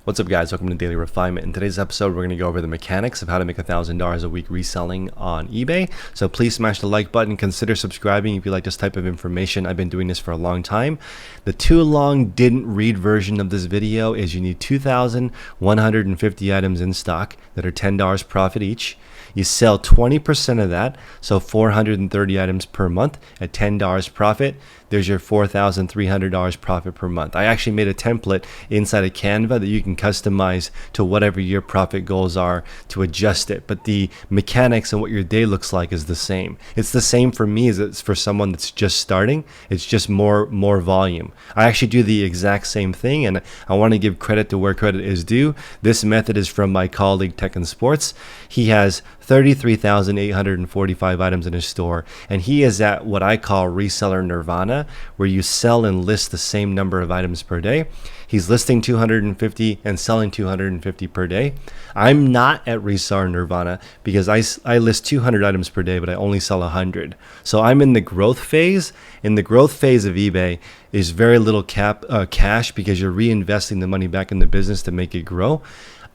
What's up, guys? Welcome to Daily Refinement. In today's episode, we're going to go over the mechanics of how to make $1,000 a week reselling on eBay. So please smash the like button. Consider subscribing if you like this type of information. I've been doing this for a long time. The too long didn't read version of this video is you need 2,150 items in stock that are $10 profit each. You sell 20% of that, so 430 items per month at $10 profit. There's your $4,300 profit per month. I actually made a template inside of Canva that you can customize to whatever your profit goals are to adjust it. But the mechanics and what your day looks like is the same. It's the same for me as it's for someone that's just starting. It's just more volume. I actually do the exact same thing, and I want to give credit to where credit is due. This method is from my colleague Tech and Sports. He has 33,845 items in his store, and he is at what I call reseller nirvana, where you sell and list the same number of items per day. He's listing 250 and selling 250 per day. I'm not at reseller nirvana because I list 200 items per day, but I only sell 100. So I'm in the growth phase. In the growth phase of eBay is very little cash because you're reinvesting the money back in the business to make it grow.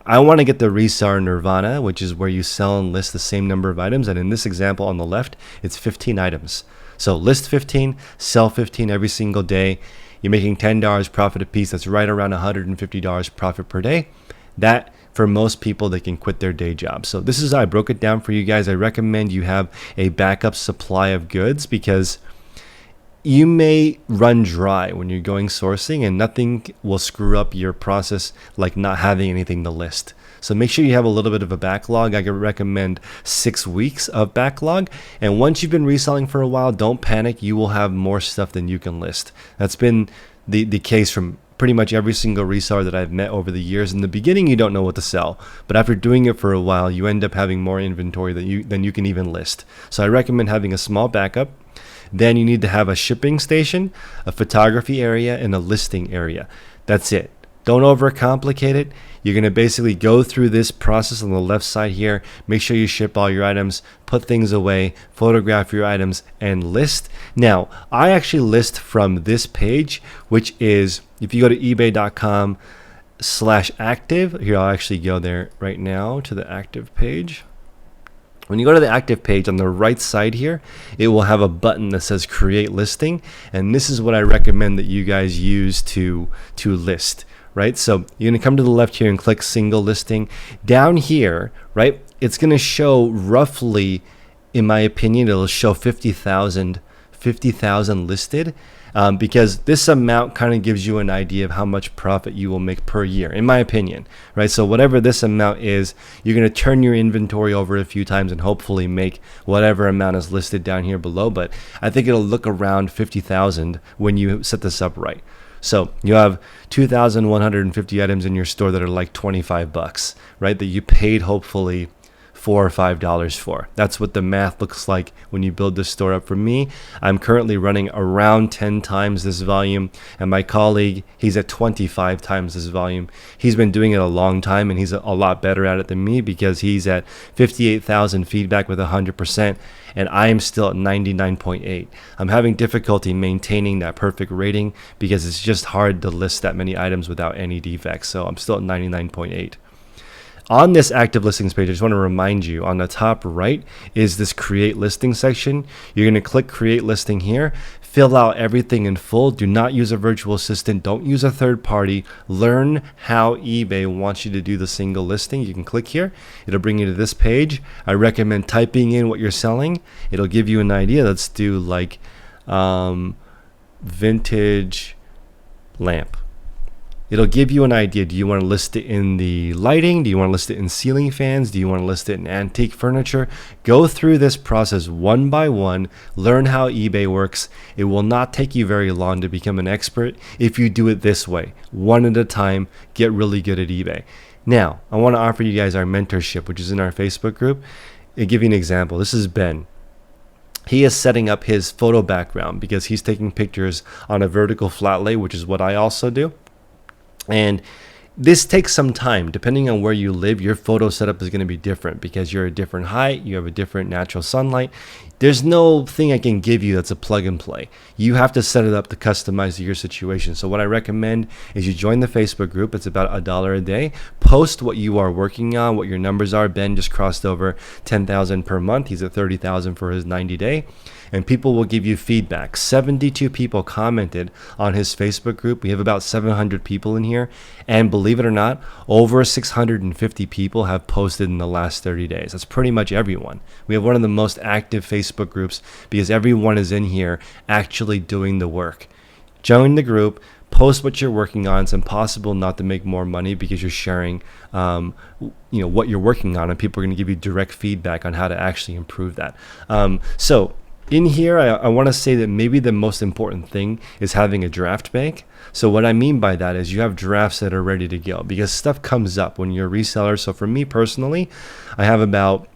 I want to get the reseller nirvana, which is where you sell and list the same number of items. And in this example on the left, it's 15 items. So list 15, sell 15 every single day. You're making $10 profit a piece. That's right around $150 profit per day. That, for most people, they can quit their day job. So this is how I broke it down for you guys. I recommend you have a backup supply of goods because you may run dry when you're going sourcing, and nothing will screw up your process like not having anything to list. So make sure you have a little bit of a backlog. I could recommend 6 weeks of backlog. And once you've been reselling for a while, don't panic. You will have more stuff than you can list. That's been the case from pretty much every single reseller that I've met over the years. In the beginning, you don't know what to sell, but after doing it for a while, you end up having more inventory than you can even list. So I recommend having a small backup. Then you need to have a shipping station, a photography area, and a listing area. That's it. Don't overcomplicate it. You're going to basically go through this process on the left side here. Make sure you ship all your items, put things away, photograph your items, and list. Now, I actually list from this page, which is, if you go to ebay.com/active, here, I'll actually go there right now to the active page. When you go to the active page on the right side here, it will have a button that says create listing. And this is what I recommend that you guys use to list, right? So you're going to come to the left here and click single listing. Down here, right, it's going to show roughly, in my opinion, it'll show 50,000 listed. Because this amount kind of gives you an idea of how much profit you will make per year, in my opinion, right? So whatever this amount is, you're going to turn your inventory over a few times and hopefully make whatever amount is listed down here below. But I think it'll look around 50,000 when you set this up right. So you have 2,150 items in your store that are like $25, right? That you paid hopefully $4 or $5 for. That's what the math looks like when you build this store up. For me, I'm currently running around 10 times this volume, and my colleague, he's at 25 times this volume. He's been doing it a long time, and he's a lot better at it than me because he's at 58,000 feedback with 100%, and I am still at 99.8. I'm having difficulty maintaining that perfect rating because it's just hard to list that many items without any defects. So I'm still at 99.8. On this active listings page, I just want to remind you, on the top right is this create listing section. You're going to click create listing here, fill out everything in full. Do not use a virtual assistant. Don't use a third party. Learn how eBay wants you to do the single listing. You can click here. It'll bring you to this page. I recommend typing in what you're selling. It'll give you an idea. Let's do like vintage lamp. It'll give you an idea. Do you want to list it in the lighting? Do you want to list it in ceiling fans? Do you want to list it in antique furniture? Go through this process one by one. Learn how eBay works. It will not take you very long to become an expert if you do it this way, one at a time. Get really good at eBay. Now, I want to offer you guys our mentorship, which is in our Facebook group. I'll give you an example. This is Ben. He is setting up his photo background because he's taking pictures on a vertical flat lay, which is what I also do. And This takes some time. Depending on where you live, your photo setup is going to be different because you're a different height, you have a different natural sunlight. There's no thing I can give you that's a plug and play. You have to set it up to customize to your situation. So what I recommend is you join the Facebook group. It's about $1 a day. Post what you are working on, what your numbers are. Ben just crossed over 10,000 per month. He's at 30,000 for his 90-day. And people will give you feedback. 72 people commented on his Facebook group. We have about 700 people in here. And believe it or not, over 650 people have posted in the last 30 days. That's pretty much everyone. We have one of the most active Facebook groups because everyone is in here actually doing the work. Join the group. Post what you're working on. It's impossible not to make more money because you're sharing what you're working on, and people are going to give you direct feedback on how to actually improve that. So in here, I want to say that maybe the most important thing is having a draft bank. So what I mean by that is you have drafts that are ready to go because stuff comes up when you're a reseller. So for me personally, I have about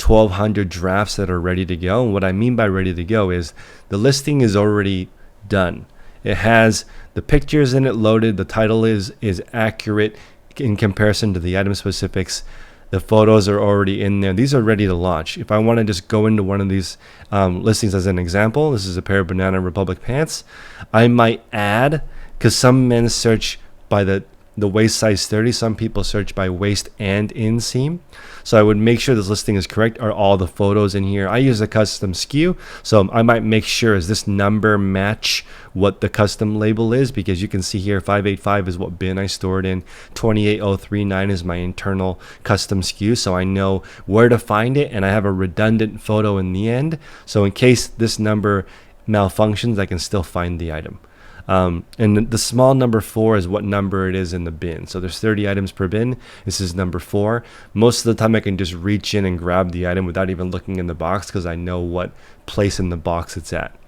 1,200 drafts that are ready to go. And what I mean by ready to go is the listing is already done. It has the pictures in it loaded. The title is accurate in comparison to the item specifics. The photos are already in there. These are ready to launch. If I want to just go into one of these listings as an example, this is a pair of Banana Republic pants. I might add, because some men search by the waist size 30. Some people search by waist and inseam. So I would make sure this listing is correct. Are all the photos in here? I use a custom SKU. So I might make sure, is this number match what the custom label is? Because you can see here 585 is what bin I stored in. 28039 is my internal custom SKU. So I know where to find it, and I have a redundant photo in the end. So in case this number malfunctions, I can still find the item. And the small number 4 is what number it is in the bin. So there's 30 items per bin. This is number 4. Most of the time I can just reach in and grab the item without even looking in the box because I know what place in the box it's at.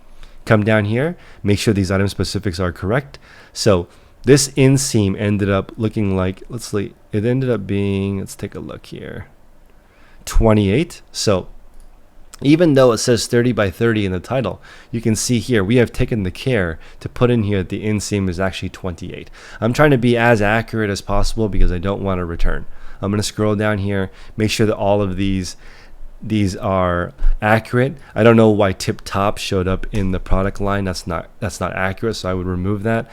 Come down here, make sure these item specifics are correct. So this inseam ended up looking like, it ended up being, let's take a look here, 28. So even though it says 30 by 30 in the title, you can see here we have taken the care to put in here that the inseam is actually 28. I'm trying to be as accurate as possible because I don't want to return. I'm going to scroll down here, make sure that all of these are accurate. I don't know why tip top showed up in the product line. That's not accurate, so I would remove that.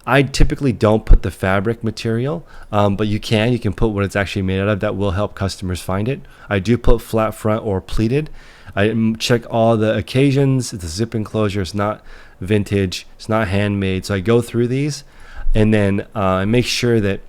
I typically don't put the fabric material, but you can put what it's actually made out of. That will help customers find it. I do put flat front or pleated. I check all the occasions. It's a zip enclosure. It's not vintage. It's not handmade. So I go through these, and then I make sure that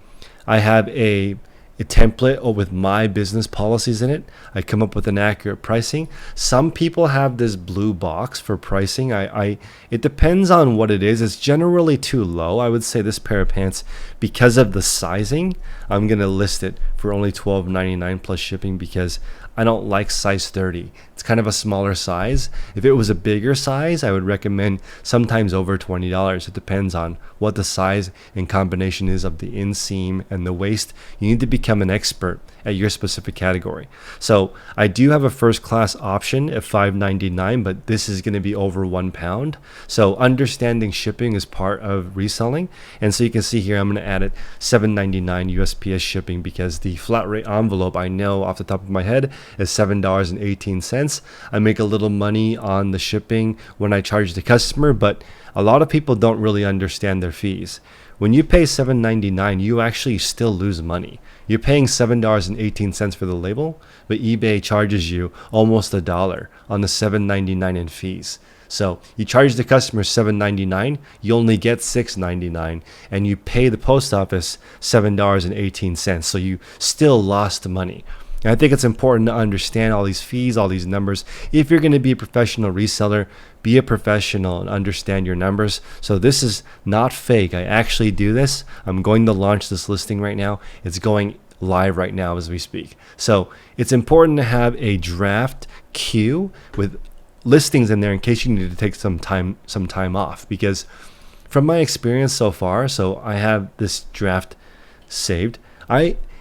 I have a template or with my business policies in it. I come up with an accurate pricing. Some people have this blue box for pricing. It depends on what it is. It's generally too low. I would say this pair of pants, because of the sizing, I'm going to list it for only $12.99 plus shipping because I don't like size 30. It's kind of a smaller size. If it was a bigger size, I would recommend sometimes over $20. It depends on what the size and combination is of the inseam and the waist. You need to become an expert at your specific category. So I do have a first class option at $5.99, but this is going to be over £1. So understanding shipping is part of reselling. And so you can see here, I'm going to add it $7.99 USPS shipping because the flat rate envelope, I know off the top of my head, is $7.18. I make a little money on the shipping when I charge the customer, but a lot of people don't really understand their fees. When you pay $7.99, you actually still lose money. You're paying $7.18 for the label, but eBay charges you almost $1 on the $7.99 in fees. So you charge the customer $7.99, you only get $6.99, and you pay the post office $7.18. So you still lost money. And I think it's important to understand all these fees, all these numbers. If you're going to be a professional reseller, be a professional and understand your numbers. So this is not fake. I actually do this. I'm going to launch this listing right now. It's going live right now as we speak. So it's important to have a draft queue with listings in there in case you need to take some time off. Because from my experience so far, so I have this draft saved.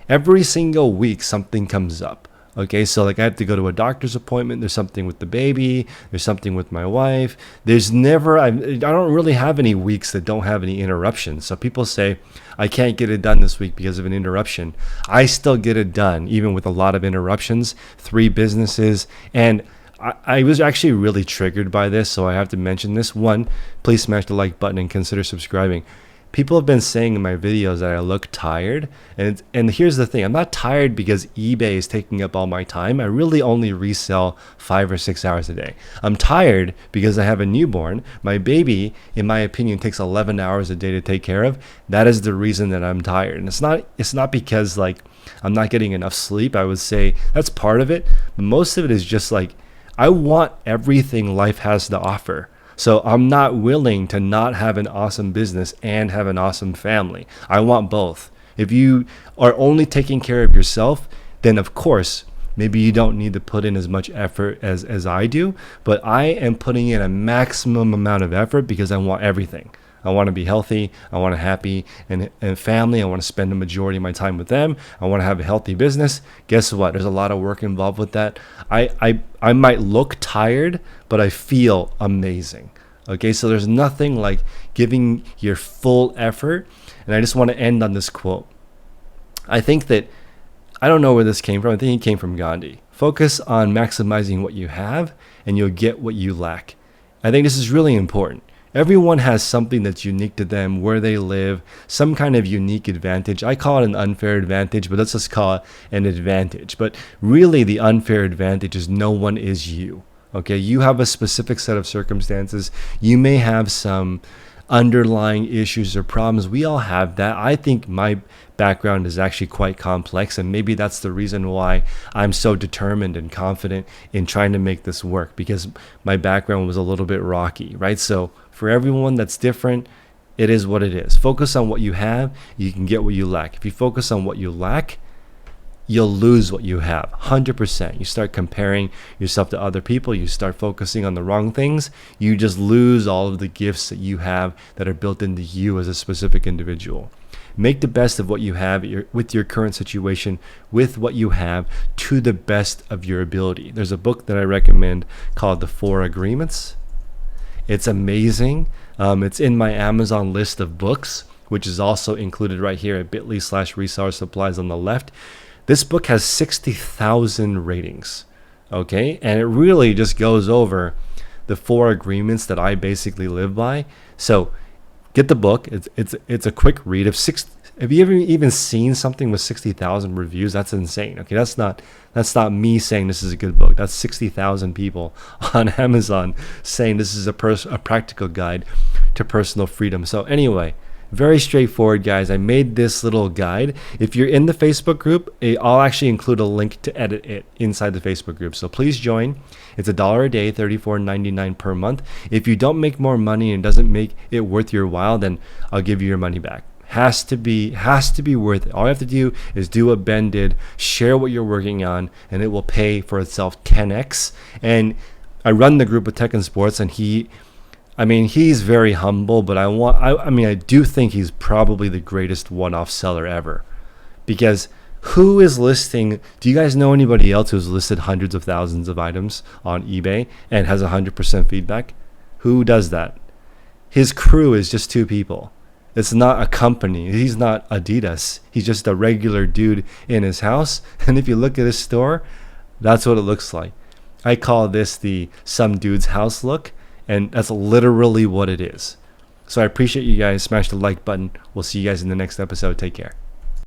Every single week something comes up. Okay, so like I have to go to a doctor's appointment. There's something with the baby. There's something with my wife. There's never, I don't really have any weeks that don't have any interruptions. So people say, I can't get it done this week because of an interruption. I still get it done, even with a lot of interruptions, 3 businesses. And I was actually really triggered by this, so I have to mention this. 1, please smash the like button and consider subscribing. People have been saying in my videos that I look tired. And here's the thing. I'm not tired because eBay is taking up all my time. I really only resell 5 or 6 hours a day. I'm tired because I have a newborn. My baby, in my opinion, takes 11 hours a day to take care of. That is the reason that I'm tired. And it's not because like I'm not getting enough sleep. I would say that's part of it. But most of it is just like I want everything life has to offer. So I'm not willing to not have an awesome business and have an awesome family. I want both. If you are only taking care of yourself, then of course, maybe you don't need to put in as much effort as I do, but I am putting in a maximum amount of effort because I want everything. I want to be healthy. I want a happy and family. I want to spend the majority of my time with them. I want to have a healthy business. Guess what? There's a lot of work involved with that. I might look tired, but I feel amazing. Okay, so there's nothing like giving your full effort. And I just want to end on this quote. I think that, I don't know where this came from. I think it came from Gandhi. Focus on maximizing what you have and you'll get what you lack. I think this is really important. Everyone has something that's unique to them, where they live, some kind of unique advantage. I call it an unfair advantage, but let's just call it an advantage. But really the unfair advantage is no one is you. Okay, you have a specific set of circumstances. You may have some underlying issues or problems. We all have that. I think my background is actually quite complex, and maybe that's the reason why I'm so determined and confident in trying to make this work, because my background was a little bit rocky, right? So for everyone that's different, it is what it is. Focus on what you have, you can get what you lack. If you focus on what you lack, you'll lose what you have, 100%. You start comparing yourself to other people. You start focusing on the wrong things. You just lose all of the gifts that you have that are built into you as a specific individual. Make the best of what you have with your current situation, with what you have, to the best of your ability. There's a book that I recommend called The 4 Agreements. It's amazing. It's in my Amazon list of books, which is also included right here at bit.ly/reseller supplies on the left. This book has 60,000 ratings, okay? And it really just goes over the 4 agreements that I basically live by. So get the book. It's a quick read. Have you ever even seen something with 60,000 reviews? That's insane. Okay, that's not me saying this is a good book. That's 60,000 people on Amazon saying this is a practical guide to personal freedom. So anyway, very straightforward, guys. I made this little guide. If you're in the Facebook group, I'll actually include a link to edit it inside the Facebook group. So please join. It's $1 a day, $34.99 per month. If you don't make more money and it doesn't make it worth your while, then I'll give you your money back. Has to be worth it. All you have to do is do what Ben did, share what you're working on, and it will pay for itself 10x. And I run the group with Tech and Sports, and he's very humble, but I do think he's probably the greatest one-off seller ever. Because who is listing? Do you guys know anybody else who's listed hundreds of thousands of items on eBay and has 100% feedback? Who does that? His crew is just 2 people. It's not a company. He's not Adidas. He's just a regular dude in his house. And if you look at his store, that's what it looks like. I call this the some dude's house look. And that's literally what it is. So I appreciate you guys. Smash the like button. We'll see you guys in the next episode. Take care.